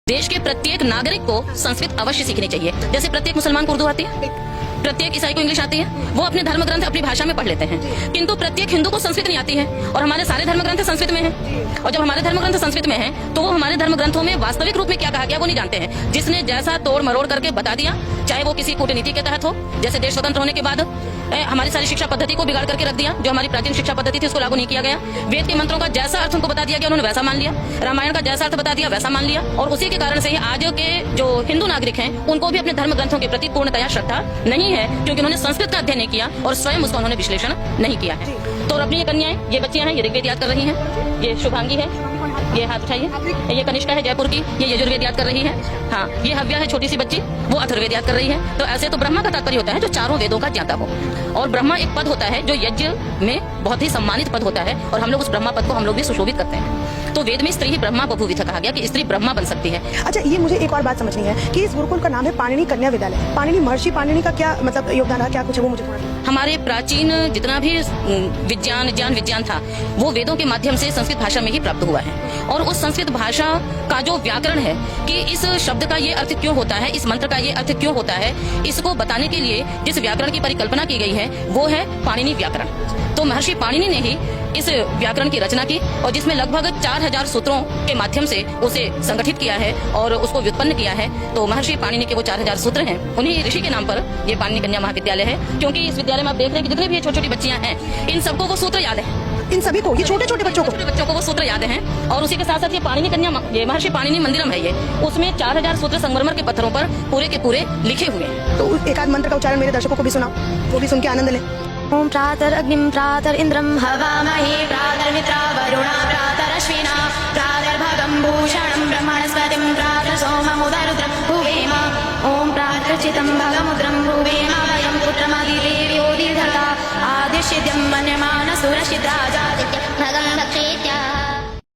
देश के प्रत्येक नागरिक को संस्कृत अवश्य सीखनी चाहिए। जैसे प्रत्येक मुसलमान को उर्दू आती है, प्रत्येक ईसाई को इंग्लिश आती है, वो अपने धर्म ग्रंथ अपनी भाषा में पढ़ लेते हैं, किंतु प्रत्येक हिंदू को संस्कृत नहीं आती है। और हमारे सारे धर्म ग्रंथ संस्कृत में हैं। और जब हमारे धर्म ग्रंथ संस्कृत में हैं, तो वो हमारे धर्म ग्रंथों में वास्तविक रूप में क्या कहा गया वो नहीं जानते हैं। जिसने जैसा तोड़ मरोड़ करके बता दिया, चाहे वो किसी कूटनीति के तहत हो, जैसे देश स्वतंत्र होने के बाद हमारी सारी शिक्षा पद्धति को बिगाड़ करके रख दिया। जो हमारी प्राचीन शिक्षा पद्धति थी उसको लागू नहीं किया गया। वेद के मंत्रों का जैसा अर्थ उनको बता दिया गया, उन्होंने वैसा मान लिया। रामायण का जैसा अर्थ बता दिया वैसा मान लिया। और उसी के कारण से ही आज के जो हिंदू नागरिक हैं, उनको भी अपने धर्म ग्रंथों के प्रति पूर्णतया श्रद्धा नहीं है, क्योंकि उन्होंने संस्कृत का अध्ययन नहीं किया और स्वयं उसका उन्होंने विश्लेषण नहीं किया है। तो अपनी ये कन्याएं, ये बच्चियां हैं, ये ऋग्वेद याद कर रही हैं। ये शुभांगी है, ये हाथ उठाइए। ये कनिष्का है जयपुर की, ये यजुर्वेद याद कर रही है। हाँ, ये हव्या है छोटी सी बच्ची, वो अथर्ववेद याद कर रही है। तो ऐसे तो ब्रह्मा का तात्पर्य होता है जो चारों वेदों का ज्ञाता हो। और ब्रह्मा एक पद होता है जो यज्ञ में बहुत ही सम्मानित पद होता है, और हम लोग उस ब्रह्मा पद को हम लोग भी सुशोभित करते हैं। तो वेद में स्त्री ही ब्रह्मा बभूविथ कहा गया कि स्त्री ब्रह्मा बन सकती है। अच्छा, ये मुझे एक और बात समझनी है कि इस गुरुकुल का नाम है पाणिनि कन्या विद्यालय। पाणिनि महर्षि पाणिनि का क्या मतलब योगदान रहा, क्या कुछ है वो मुझे थोड़ा। हमारे प्राचीन जितना भी विज्ञान था, वो वेदों के माध्यम से संस्कृत भाषा में ही प्राप्त हुआ है। और उस संस्कृत भाषा का जो व्याकरण है कि इस शब्द का ये अर्थ क्यों होता है, इस मंत्र का ये अर्थ क्यों होता है, इसको बताने के लिए जिस व्याकरण की परिकल्पना की गई है वो है पाणिनि व्याकरण। तो महर्षि पाणिनि ने ही इस व्याकरण की रचना की, और जिसमें लगभग 4000 सूत्रों के माध्यम से उसे संगठित किया है और उसको व्युत्पन्न किया है। तो महर्षि पाणिनि के वो 4000 सूत्र हैं, उन्हीं ऋषि के नाम पर ये पाणिनि कन्या महाविद्यालय है। क्योंकि इस विद्यालय में आप देख रहे हैं कि जितने भी छोटी छोटी बच्चियां हैं, इन सबको वो सूत्र याद है। इन सभी को, ये छोटे छोटे बच्चों को वो सूत्र याद हैं। और उसी के साथ साथ ये पाणिनि कन्या, ये महर्षि पाणिनि मंदिरम है, ये उसमें 4000 सूत्र संगमरमर के पत्थरों पर पूरे के पूरे लिखे हुए हैं। तो एक आध मंत्र का उच्चारण मेरे दर्शकों को भी सुनाओ, वो भी सुन के आनंद लें। ओम प्रातरग्निं प्रातरिन्द्रं हवामहे प्रातर्मित्रा वरुणा प्रातरश्विना प्रातर्भगं भूषणं ब्रह्मणस्पतिं प्रातर्सोममुदरुद्रं भुवेम। ओम प्रातर्चितं भगमुद्रं भुवेम वयं पुत्रमदिदेव्योदिधता आदिश्यद्यं मन्यमानसुरशिता